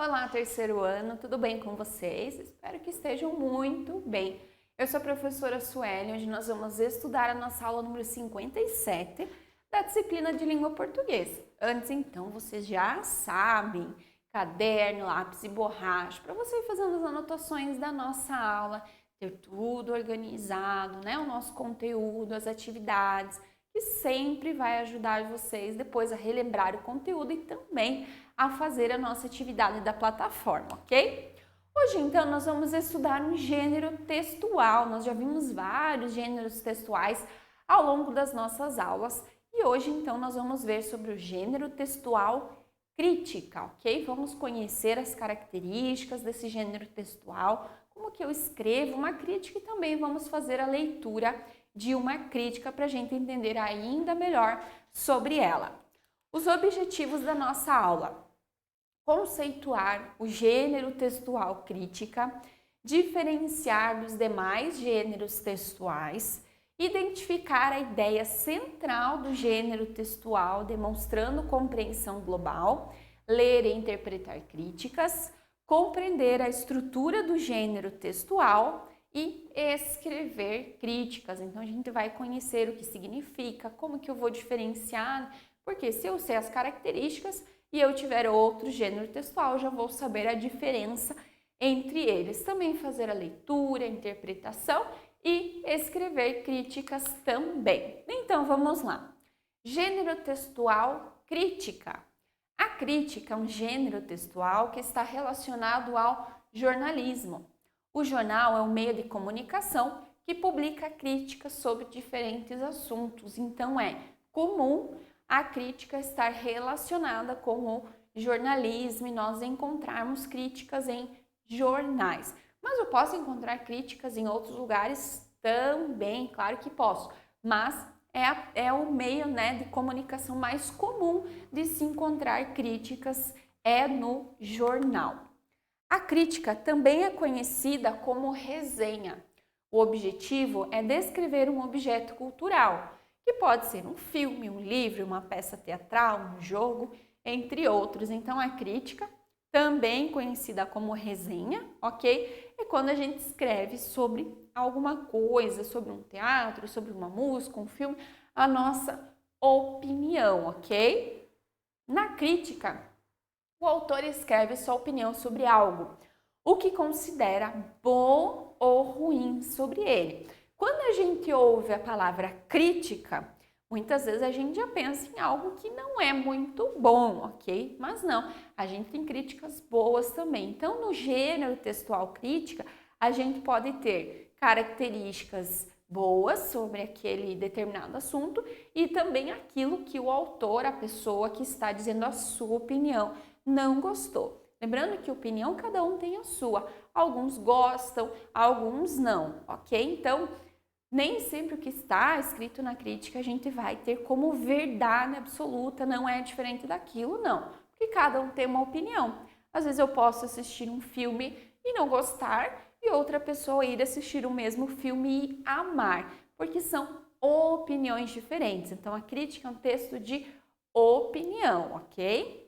Olá, terceiro ano, tudo bem com vocês? Espero que estejam muito bem. Eu sou a professora Sueli, onde nós vamos estudar a nossa aula número 57 da disciplina de língua portuguesa. Antes, então, vocês já sabem, caderno, lápis e borracha, para você ir fazendo as anotações da nossa aula, ter tudo organizado, né? O nosso conteúdo, as atividades, que sempre vai ajudar vocês depois a relembrar o conteúdo e também a fazer a nossa atividade da plataforma, ok? Hoje, então, nós vamos estudar um gênero textual. Nós já vimos vários gêneros textuais ao longo das nossas aulas e hoje, então, nós vamos ver sobre o gênero textual crítica, ok? Vamos conhecer as características desse gênero textual, como que eu escrevo uma crítica e também vamos fazer a leitura de uma crítica para a gente entender ainda melhor sobre ela. Os objetivos da nossa aula: conceituar o gênero textual crítica, diferenciar dos demais gêneros textuais, identificar a ideia central do gênero textual, demonstrando compreensão global, ler e interpretar críticas, compreender a estrutura do gênero textual e escrever críticas. Então a gente vai conhecer o que significa, como que eu vou diferenciar, porque se eu sei as características e eu tiver outro gênero textual, eu já vou saber a diferença entre eles. Também fazer a leitura, a interpretação e escrever críticas também. Então vamos lá. Gênero textual crítica. A crítica é um gênero textual que está relacionado ao jornalismo. O jornal é um meio de comunicação que publica críticas sobre diferentes assuntos. Então é comum a crítica estar relacionada com o jornalismo e nós encontrarmos críticas em jornais. Mas eu posso encontrar críticas em outros lugares também, claro que posso, mas é o meio, né, de comunicação mais comum de se encontrar críticas é no jornal. A crítica também é conhecida como resenha. O objetivo é descrever um objeto cultural, que pode ser um filme, um livro, uma peça teatral, um jogo, entre outros. Então, a crítica, também conhecida como resenha, ok? É quando a gente escreve sobre alguma coisa, sobre um teatro, sobre uma música, um filme, a nossa opinião, ok? Na crítica, o autor escreve sua opinião sobre algo, o que considera bom ou ruim sobre ele. Quando a gente ouve a palavra crítica, muitas vezes a gente já pensa em algo que não é muito bom, ok? Mas não, a gente tem críticas boas também. Então, no gênero textual crítica, a gente pode ter características boas sobre aquele determinado assunto e também aquilo que o autor, a pessoa que está dizendo a sua opinião, não gostou. Lembrando que opinião cada um tem a sua. Alguns gostam, alguns não, ok? Então, nem sempre o que está escrito na crítica a gente vai ter como verdade absoluta, não é diferente daquilo, não. Porque cada um tem uma opinião. Às vezes eu posso assistir um filme e não gostar e outra pessoa ir assistir o mesmo filme e amar, porque são opiniões diferentes. Então, a crítica é um texto de opinião, ok?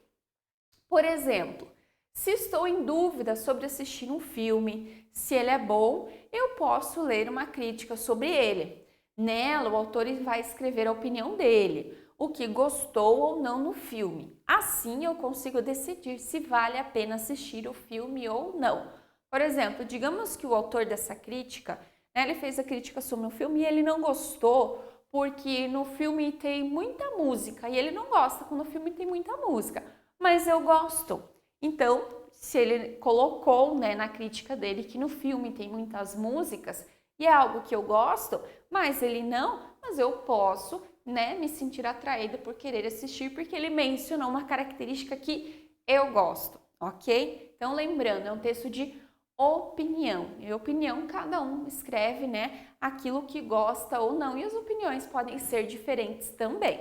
Por exemplo, se estou em dúvida sobre assistir um filme, se ele é bom, eu posso ler uma crítica sobre ele. Nela, o autor vai escrever a opinião dele, o que gostou ou não no filme. Assim, eu consigo decidir se vale a pena assistir o filme ou não. Por exemplo, digamos que o autor dessa crítica, né, ele fez a crítica sobre um filme e ele não gostou porque no filme tem muita música e ele não gosta quando o filme tem muita música. Mas eu gosto. Então, se ele colocou, né, na crítica dele que no filme tem muitas músicas e é algo que eu gosto, mas ele não, mas eu posso, né, me sentir atraída por querer assistir porque ele mencionou uma característica que eu gosto, ok? Então, lembrando, é um texto de opinião. E opinião, cada um escreve, né, aquilo que gosta ou não, e as opiniões podem ser diferentes também.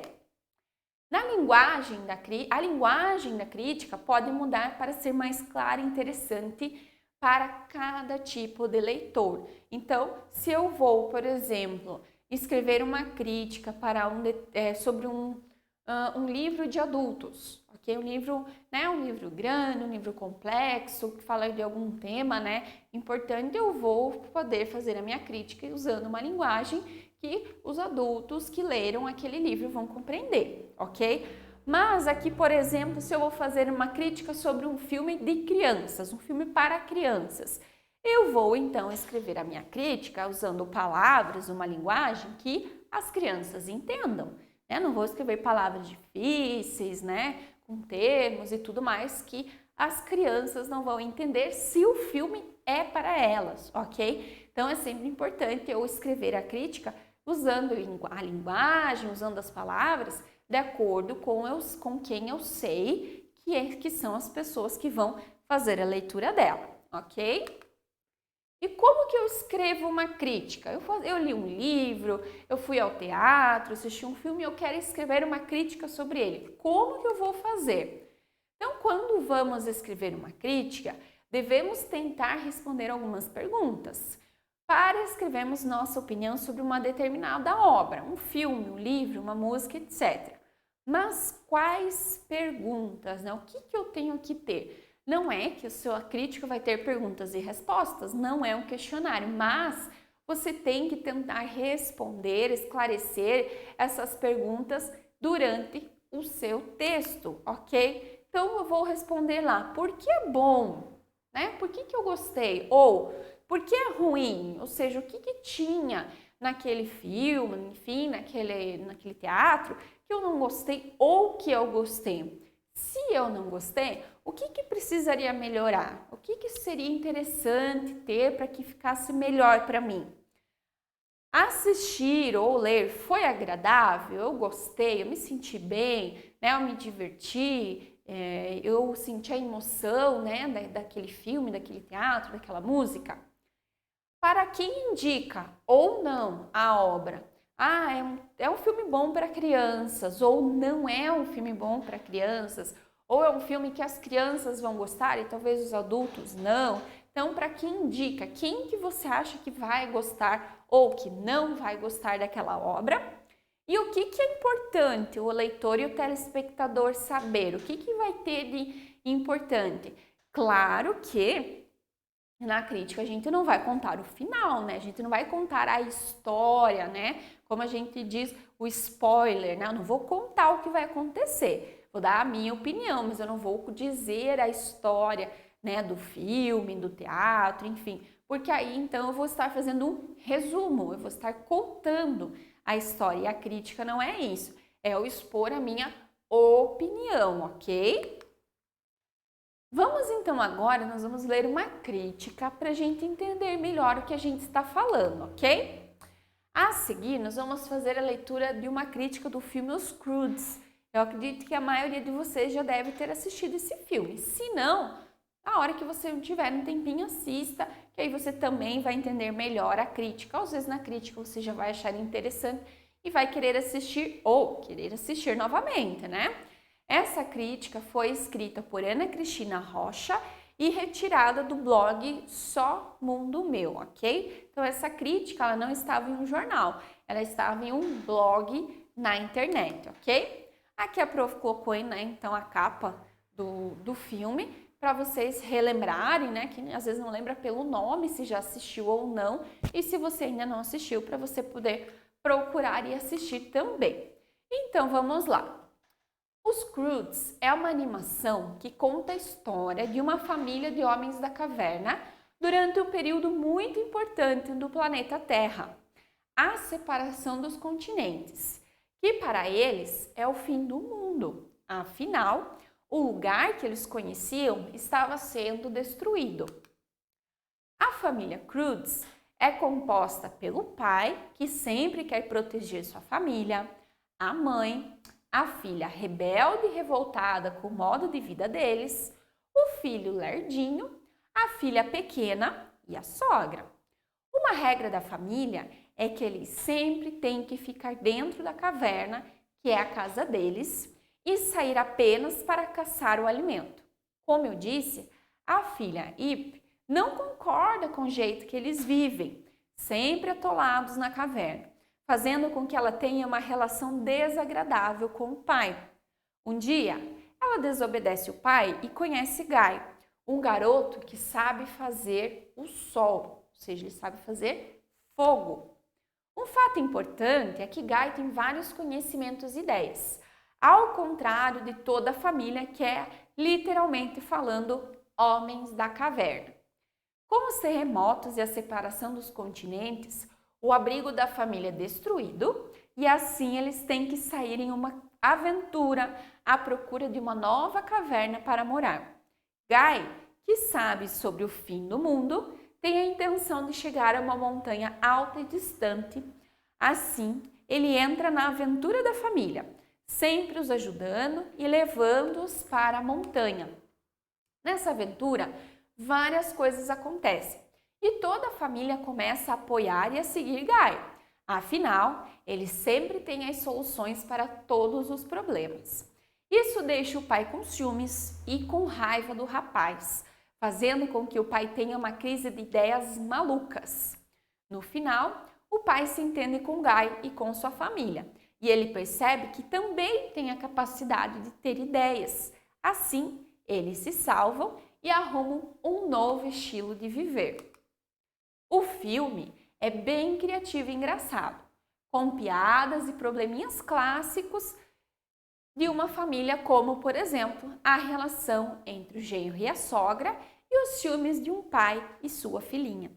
A linguagem da crítica pode mudar para ser mais clara e interessante para cada tipo de leitor. Então, se eu vou, por exemplo, escrever uma crítica para sobre um livro de adultos, ok? Um livro, né, um livro grande, um livro complexo, que fala de algum tema, né, importante, eu vou poder fazer a minha crítica usando uma linguagem que os adultos que leram aquele livro vão compreender, ok? Mas aqui, por exemplo, se eu vou fazer uma crítica sobre um filme de crianças, um filme para crianças, eu vou então escrever a minha crítica usando palavras, uma linguagem que as crianças entendam. Né? Não vou escrever palavras difíceis, né? Com termos e tudo mais que as crianças não vão entender se o filme é para elas, ok? Então é sempre importante eu escrever a crítica usando a linguagem, usando as palavras de acordo com quem eu sei que são as pessoas que vão fazer a leitura dela, ok? E como que eu escrevo uma crítica? Eu li um livro, eu fui ao teatro, assisti um filme e eu quero escrever uma crítica sobre ele. Como que eu vou fazer? Então, quando vamos escrever uma crítica, devemos tentar responder algumas perguntas para escrevermos nossa opinião sobre uma determinada obra, um filme, um livro, uma música, etc. Mas quais perguntas, né? O que eu tenho que ter? Não é que a sua crítica vai ter perguntas e respostas, não é um questionário, mas você tem que tentar responder, esclarecer essas perguntas durante o seu texto, ok? Então eu vou responder lá, por que é bom? Né? Por que eu gostei? Ou por que é ruim? Ou seja, o que tinha naquele filme, enfim, naquele teatro que eu não gostei ou que eu gostei? Se eu não gostei, o que precisaria melhorar? O que seria interessante ter para que ficasse melhor para mim? Assistir ou ler foi agradável? Eu gostei, eu me senti bem, né? Eu me diverti, eu senti a emoção, né? daquele filme, daquele teatro, daquela música. Para quem indica ou não a obra? É um filme bom para crianças, ou não é um filme bom para crianças, ou é um filme que as crianças vão gostar e talvez os adultos não. Então, para quem indica, quem que você acha que vai gostar ou que não vai gostar daquela obra? E o que é importante o leitor e o telespectador saber? O que vai ter de importante? Claro que na crítica a gente não vai contar o final, né? A gente não vai contar a história, né? Como a gente diz, o spoiler, né? Eu não vou contar o que vai acontecer. Vou dar a minha opinião, mas eu não vou dizer a história, né, do filme, do teatro, enfim. Porque aí, então, eu vou estar fazendo um resumo, eu vou estar contando a história. E a crítica não é isso, é eu expor a minha opinião, ok? Vamos então agora, nós vamos ler uma crítica para a gente entender melhor o que a gente está falando, ok? A seguir, nós vamos fazer a leitura de uma crítica do filme Os Croods. Eu acredito que a maioria de vocês já deve ter assistido esse filme. Se não, a hora que você tiver um tempinho, assista, que aí você também vai entender melhor a crítica. Às vezes na crítica você já vai achar interessante e vai querer assistir ou querer assistir novamente, né? Essa crítica foi escrita por Ana Cristina Rocha e retirada do blog Só Mundo Meu, ok? Então essa crítica ela não estava em um jornal, ela estava em um blog na internet, ok? Aqui a prof colocou, né, então a capa do filme para vocês relembrarem, né, que às vezes não lembra pelo nome se já assistiu ou não, e se você ainda não assistiu, para você poder procurar e assistir também. Então vamos lá. Os Croods é uma animação que conta a história de uma família de homens da caverna durante um período muito importante do planeta Terra, a separação dos continentes, que para eles é o fim do mundo. Afinal, o lugar que eles conheciam estava sendo destruído. A família Croods é composta pelo pai, que sempre quer proteger sua família, a mãe, a filha rebelde e revoltada com o modo de vida deles, o filho lerdinho, a filha pequena e a sogra. Uma regra da família é que eles sempre têm que ficar dentro da caverna, que é a casa deles, e sair apenas para caçar o alimento. Como eu disse, a filha Ip não concorda com o jeito que eles vivem, sempre atolados na caverna. fazendo com que ela tenha uma relação desagradável com o pai. Um dia, ela desobedece o pai e conhece Guy, um garoto que sabe fazer o sol, ou seja, ele sabe fazer fogo. Um fato importante é que Guy tem vários conhecimentos e ideias, ao contrário de toda a família que é, literalmente falando, homens da caverna. Com os terremotos e a separação dos continentes, o abrigo da família é destruído e assim eles têm que sair em uma aventura à procura de uma nova caverna para morar. Guy, que sabe sobre o fim do mundo, tem a intenção de chegar a uma montanha alta e distante. Assim, ele entra na aventura da família, sempre os ajudando e levando-os para a montanha. Nessa aventura, várias coisas acontecem e toda a família começa a apoiar e a seguir Guy. Afinal, ele sempre tem as soluções para todos os problemas. Isso deixa o pai com ciúmes e com raiva do rapaz, fazendo com que o pai tenha uma crise de ideias malucas. No final, o pai se entende com Guy e com sua família, e ele percebe que também tem a capacidade de ter ideias. Assim, eles se salvam e arrumam um novo estilo de viver. O filme é bem criativo e engraçado, com piadas e probleminhas clássicos de uma família, como, por exemplo, a relação entre o genro e a sogra e os ciúmes de um pai e sua filhinha.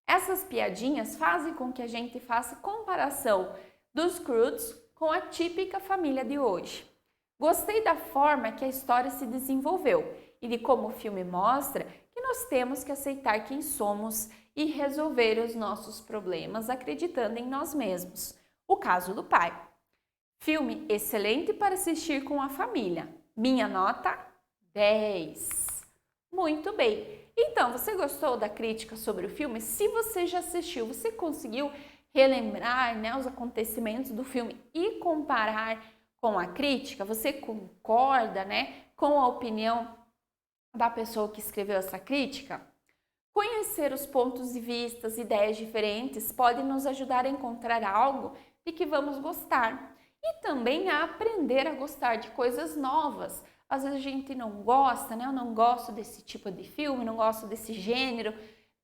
Essas piadinhas fazem com que a gente faça comparação dos Scrooge com a típica família de hoje. Gostei da forma que a história se desenvolveu e de como o filme mostra que nós temos que aceitar quem somos e resolver os nossos problemas acreditando em nós mesmos. O caso do pai. Filme excelente para assistir com a família. Minha nota 10. Muito bem. Então, você gostou da crítica sobre o filme? Se você já assistiu, você conseguiu relembrar, né, os acontecimentos do filme e comparar com a crítica? Você concorda, né, com a opinião da pessoa que escreveu essa crítica? Conhecer os pontos de vista, ideias diferentes pode nos ajudar a encontrar algo de que vamos gostar e também a aprender a gostar de coisas novas. Às vezes a gente não gosta, né? Eu não gosto desse tipo de filme, não gosto desse gênero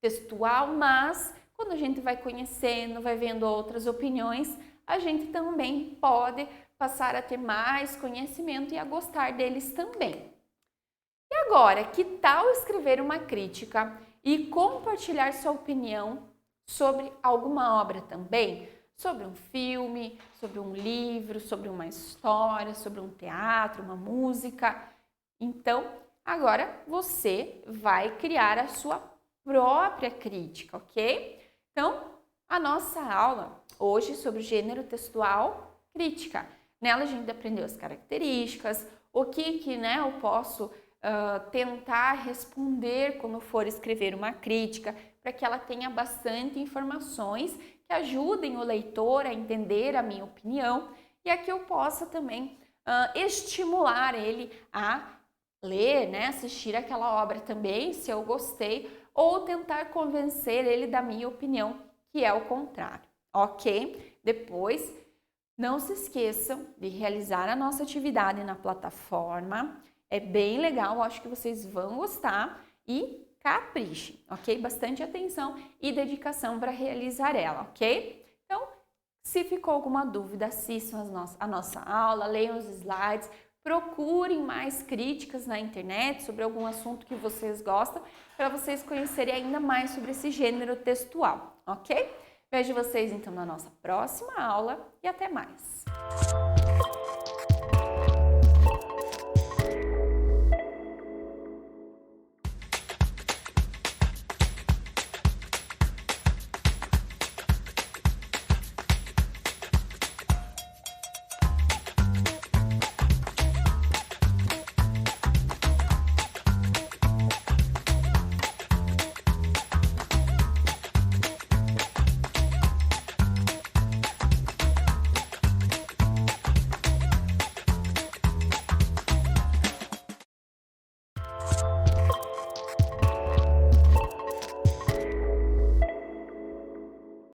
textual, mas quando a gente vai conhecendo, vai vendo outras opiniões, a gente também pode passar a ter mais conhecimento e a gostar deles também. E agora, que tal escrever uma crítica e compartilhar sua opinião sobre alguma obra também? Sobre um filme, sobre um livro, sobre uma história, sobre um teatro, uma música. Então, agora você vai criar a sua própria crítica, ok? Então, a nossa aula hoje sobre o gênero textual crítica. Nela a gente aprendeu as características, o que né, eu posso tentar responder quando for escrever uma crítica, para que ela tenha bastante informações que ajudem o leitor a entender a minha opinião e a que eu possa também estimular ele a ler, né, assistir aquela obra também, se eu gostei, ou tentar convencer ele da minha opinião, que é o contrário, ok? Depois, não se esqueçam de realizar a nossa atividade na plataforma. É bem legal, acho que vocês vão gostar e caprichem, ok? Bastante atenção e dedicação para realizar ela, ok? Então, se ficou alguma dúvida, assistam a nossa aula, leiam os slides, procurem mais críticas na internet sobre algum assunto que vocês gostam, para vocês conhecerem ainda mais sobre esse gênero textual, ok? Vejo vocês então na nossa próxima aula e até mais!